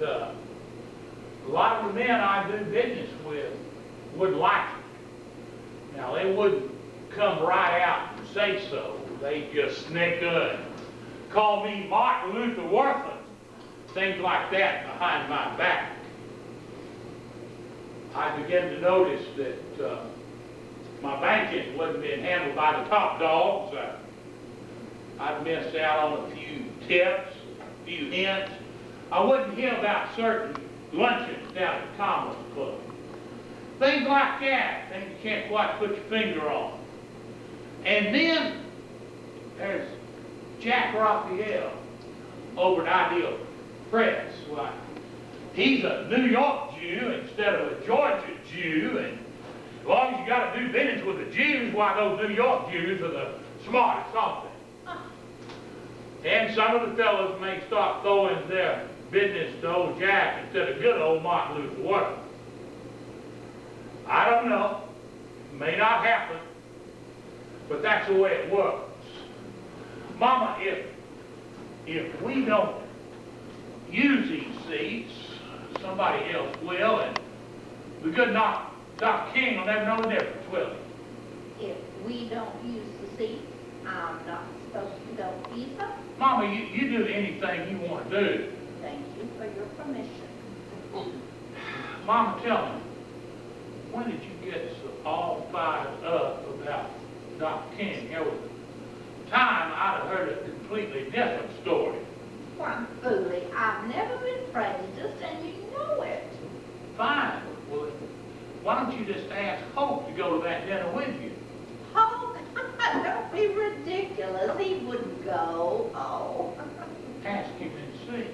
a lot of the men I do business with wouldn't like it. Now, they wouldn't come right out and say so. They just snicker and call me Martin Luther Worthless, things like that behind my back. I began to notice that my banking wasn't being handled by the top dogs. I'd missed out on a few tips, a few hints. I wouldn't hear about certain luncheons down at the Commerce Club. Things like that, things you can't quite put your finger on. And then there's Jack Raphael over at Ideal Press. Well, he's a New York Jew instead of a Georgia Jew, and as long as you got to do business with the Jews, why, those New York Jews are the smartest, aren't they? And some of the fellows may start throwing their business to old Jack instead of good old Martin Luther Worthless. I don't know. It may not happen, but that's the way it works. Mama, if we don't use these seats, somebody else will, and the good Dr. King will never know the difference, will he? If we don't use the seats, I'm not supposed to go either. Mama, you do anything you want to do. Thank you for your permission. Mama, tell me, when did you get so all fired up about Dr. King? There was a time I'd have heard a completely different story. Why, Bully, I've never been prejudiced, and you know it. Fine. Well, why don't you just ask Hope to go to that dinner with you? Oh, don't be ridiculous. He wouldn't go. Oh. Ask him and see.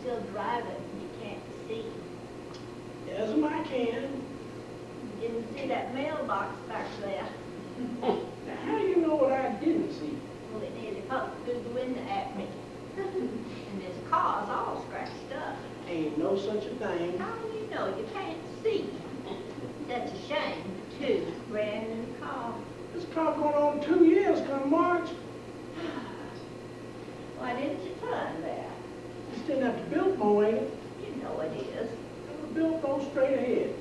Still driving, you can't see. Yes, I can. Didn't see that mailbox back there. Now, how do you know what I didn't see? Well, it nearly popped through the window at me. And this car's all scratched up. Ain't no such a thing. How do you know? You can't see. That's a shame, too. Brand new car. This car going on 2 years come March. Why didn't you turn there? Just didn't have to build more, ain't it? You know it is. It was built no straight ahead.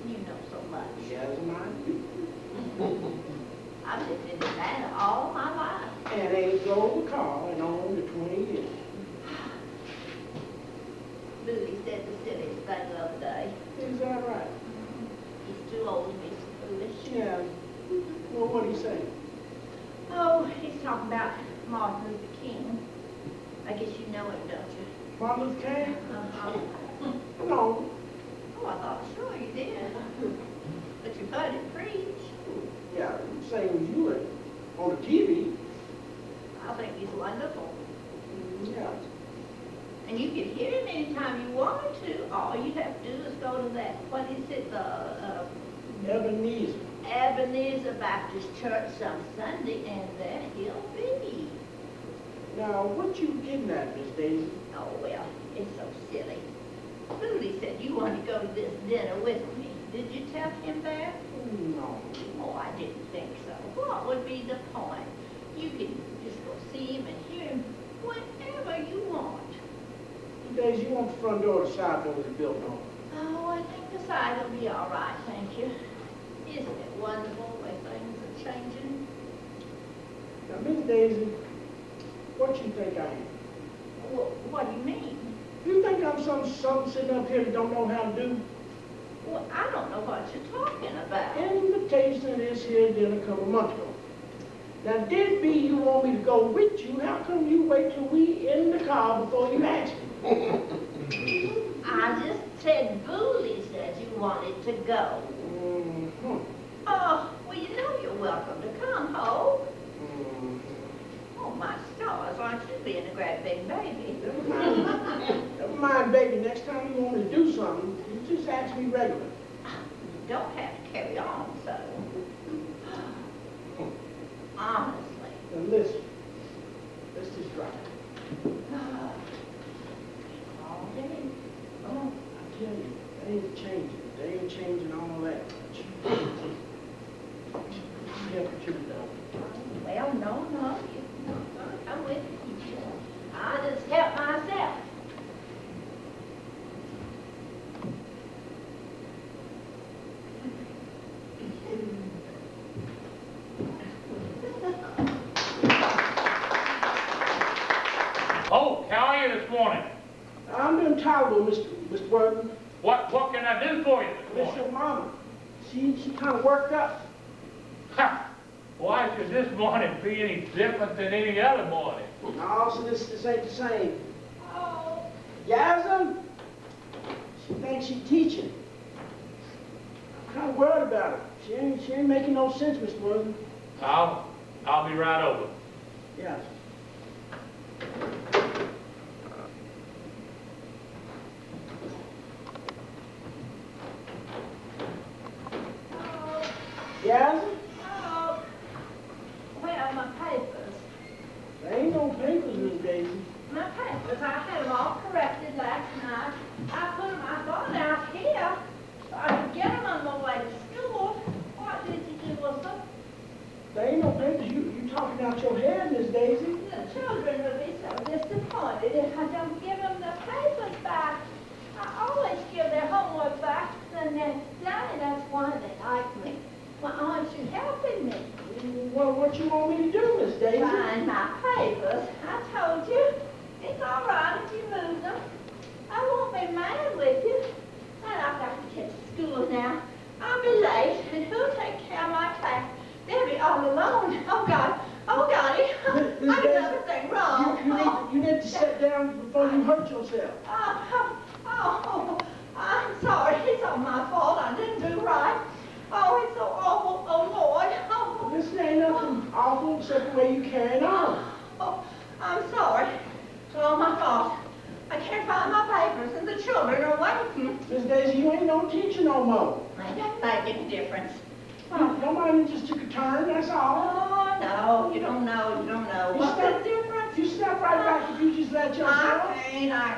You know so much. Yes, I do. I've lived in Atlanta all my life. And ain't drove a car in only 20 years. Louis said the silliest thing the other day. Is that right? He's too old to be so foolish. Yeah. Well, what'd he say? Oh, he's talking about Martin Luther King. I guess you know him, don't you? Martin Luther King? Uh-huh. No. Oh, I thought sure you did. But you've heard him preach. Yeah, same as you were on the TV. I think he's wonderful. Yeah. And you could hear him anytime you wanted to. All you have to do is go to that, what is it, Ebenezer Baptist Church some Sunday, and there he'll be. Now, what you getting at, Miss Daisy? Oh, well, it's so silly. Louis said you wanted to go to this dinner with me. Did you tell him that? No. Oh, I didn't think so. What would be the point? You can just go see him and hear him whenever you want. Daisy, you want the front door or the side door to be built on? Oh, I think the side will be all right, thank you. Isn't it wonderful the way things are changing? Now, Miss Daisy, what you think I am? Well, what do you mean? You think I'm some sitting up here that don't know how to do? Well, I don't know what you're talking about. Invitation to this here dinner a couple months ago. Now, did be you want me to go with you, how come you wait till we in the car before you ask me? I just said Booley said you wanted to go. Mm-hmm. Oh, to be regular. You don't have to carry on so. Honestly. Now listen, let's just drive. All day. Oh, I tell you, they ain't changing. They ain't changing all that much. Help you down. Well, no, you're not gonna come with me. I just help myself. Oh, how are you this morning? I'm doing tolerable, Mr. Worthing. What can I do for you this Miss morning? your mama. She kind of worked up. Ha! Why should this morning be any different than any other morning? No, so this ain't the same. Oh. Yasmin, she thinks she's teaching. I'm kind of worried about her. She ain't making no sense, Mr. Worthing. I'll be right over. Yes. Yasmin? Oh. Where are my papers? There ain't no papers, Miss Daisy. My papers, I had them all corrected last night. I put them, I thought out here so I could get them on my way to school. What did you do with them? There ain't no papers. You talking out your head, Miss Daisy. The children will be so disappointed if I don't give them the papers back. I always give their homework back the next day. That's why they like me. Why aren't you helping me? Well, what you want me to do, Miss Daisy? Find my papers. I told you. It's all right if you move them. I won't be mad with you. But I've got to get to school now. I'll be late. And who'll take care of my class? They'll be all alone. Oh, God. Oh, Golly. I Miss did Daisy, everything wrong. you need to sit down before you hurt yourself. I'm sorry. It's all my fault. I didn't do right. Oh, it's so awful. Oh, Lord. Oh, This ain't nothing awful except the way you carrying on. oh, I'm sorry. Oh, my fault. I can't find my papers, and the children are waiting. Miss Daisy, you ain't no teacher no more. It don't make any difference. Nobody just took a turn, that's all. Oh, no, you don't know. What's the difference? You step right back if you just let yourself. I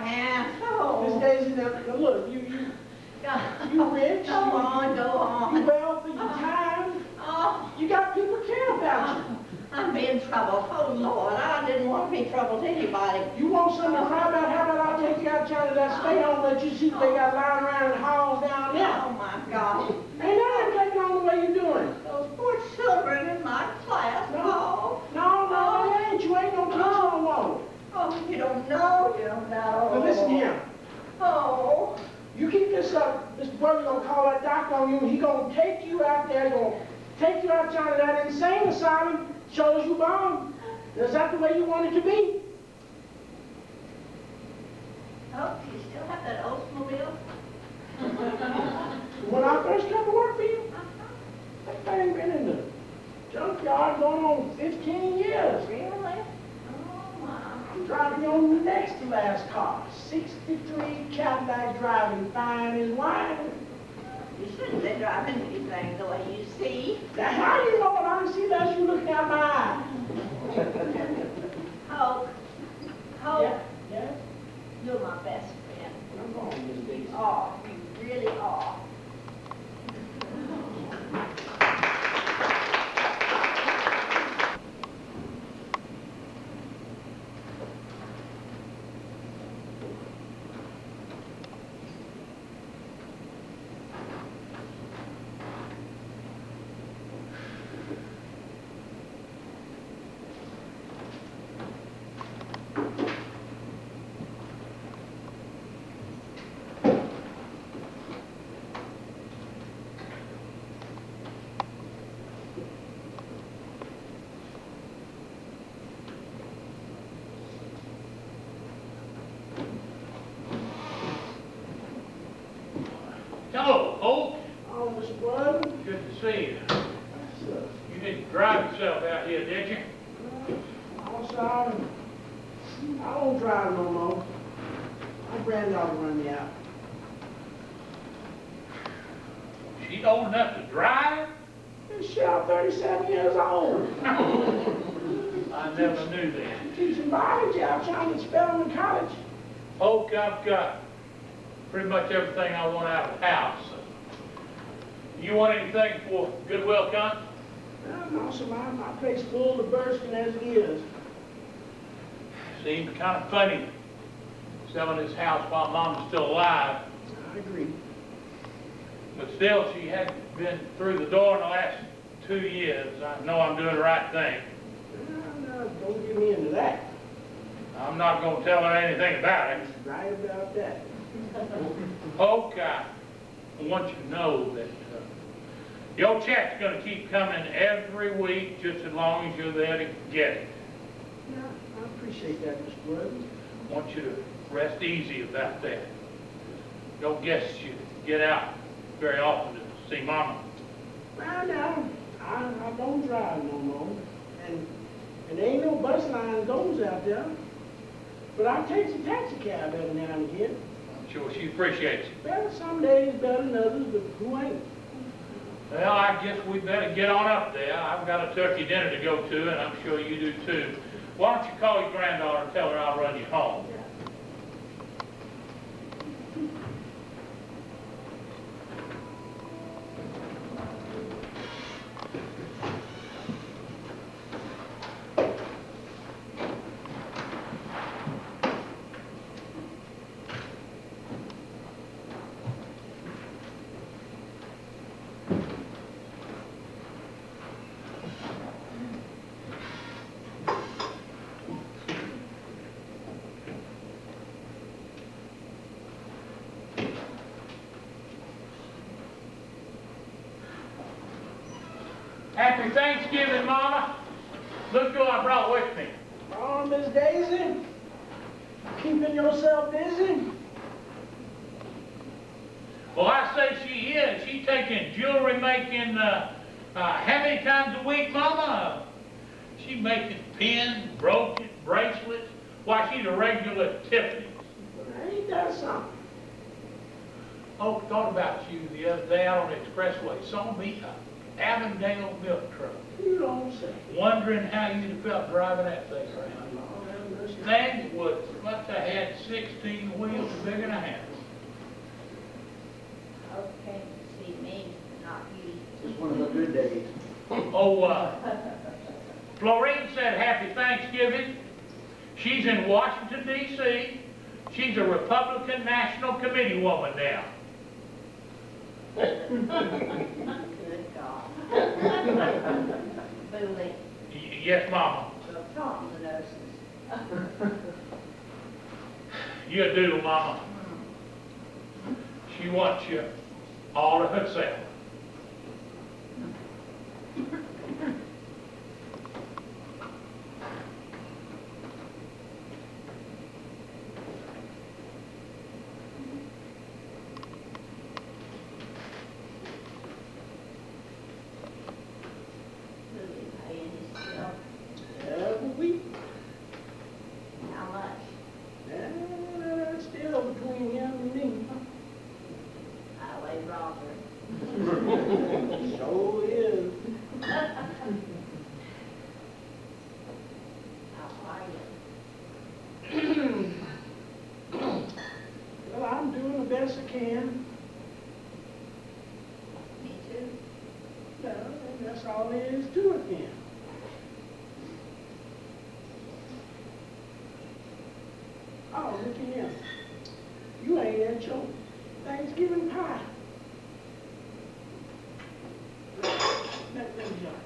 can't. Miss Oh. Daisy, now look, you rich. Go on. You well for your time. Oh. You got people care about you. I'm being troubled. Oh, Lord, I didn't want to be trouble to anybody. You want something to cry about? How about I'll take you out to that stay home, let you see what they got lying around in the halls down there. Oh, my God. Ain't that taking on the way you're doing? Those poor children in my class. No, it ain't. You ain't no teacher no more. Oh, you don't know. Now listen here. Oh. You keep this up, Mr. Burger gonna call that doctor on you, and he gonna take you out there, gonna take you out to that insane asylum, shows you bomb. Is that the way you want it to be? Oh, do you still have that Oldsmobile? When I first come to work for you, that thing been in the junkyard going on 15 years. Really? Oh, my. I'm driving your next to last car, 63 Cadillac driving fine as wine. You shouldn't be driving these things the way you see. Now, how do you know what I see unless you looking at my eye? Hope. Yeah? You're my best friend. I'm going, Miss Daisy. Oh, you really are. Hello, Hope. Oh, Mr. Bud. Good to see you. You didn't drive yourself out here, did you? I'm sorry. I don't drive no more. My granddaughter run me out. She's old enough to drive? This shell 37 years old. I never knew that. Teaching biology. I'm trying to spell in college. Oak, I've got pretty much everything I want out of the house. You want anything for Goodwill County? No, so my place full to bursting as it is. Seems kind of funny selling this house while Mom's still alive. I agree. But still, she hadn't been through the door in the last 2 years. I know I'm doing the right thing. No, don't get me into that. I'm not going to tell her anything about it. Right about that. Okay. I want you to know that your check's going to keep coming every week just as long as you're there to get it. Yeah, I appreciate that, Mr. Brothers. I want you to rest easy about that. Don't guess you get out very often to see Mama. Well, no, I don't drive no more. And there ain't no bus line goes out there. But I take a taxi cab every now and again. I'm sure she appreciates it. Well, some days better than others, but who ain't? Well, I guess we better get on up there. I've got a turkey dinner to go to, and I'm sure you do too. Why don't you call your granddaughter and tell her I'll run you home? Happy Thanksgiving, Mama. Look who I brought with me. Oh, Miss Daisy, keeping yourself busy? Well, I say she is. She taking jewelry making, how many times a week, Mama? She making pins, brooches, bracelets. Why, she's a regular Tiffany. Well, ain't that something? Oh, thought about you the other day out on the expressway. Saw me a Avondale milk truck. You don't say. Wondering how you'd have felt driving that thing around. Lord have mercy. Thing must have had 16 wheels bigger than a house. Okay, see me, not you. Just one of the good days. Oh, Florine said happy Thanksgiving. She's in Washington, D.C. She's a Republican National Committee woman now. Good God. Bully. Yes, Mama. So talk to the nurses. You a doodle, Mama. She wants you all to herself. Bully paying his bill. Every week. How much? That's still between him and me. Highway robbery. So is. How are you? Well, I'm doing the best I can. Me too. Well, that's all there is to it then. Oh, look at him. You ain't at your Thanksgiving pie. Let me jump.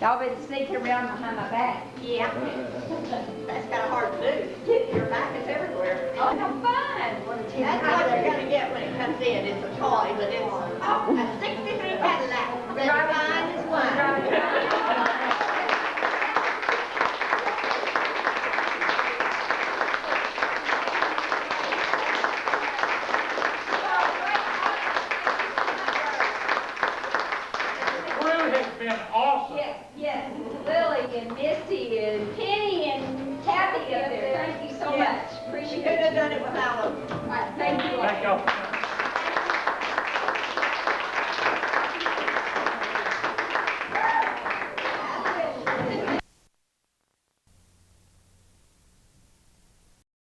Y'all been sneaking around behind my back. Yeah. That's kind of hard to do. Your back is everywhere. Oh, no fun. That's what you're going to get when it comes in. It's a toy, but it's a 63 Cadillac. That's fine as wine. Been awesome. Yes, yes. Lily and Misty and Penny and Kathy up there. Thank you so much. Appreciate it. You could have done it without them. All right, thank you. Thank y'all.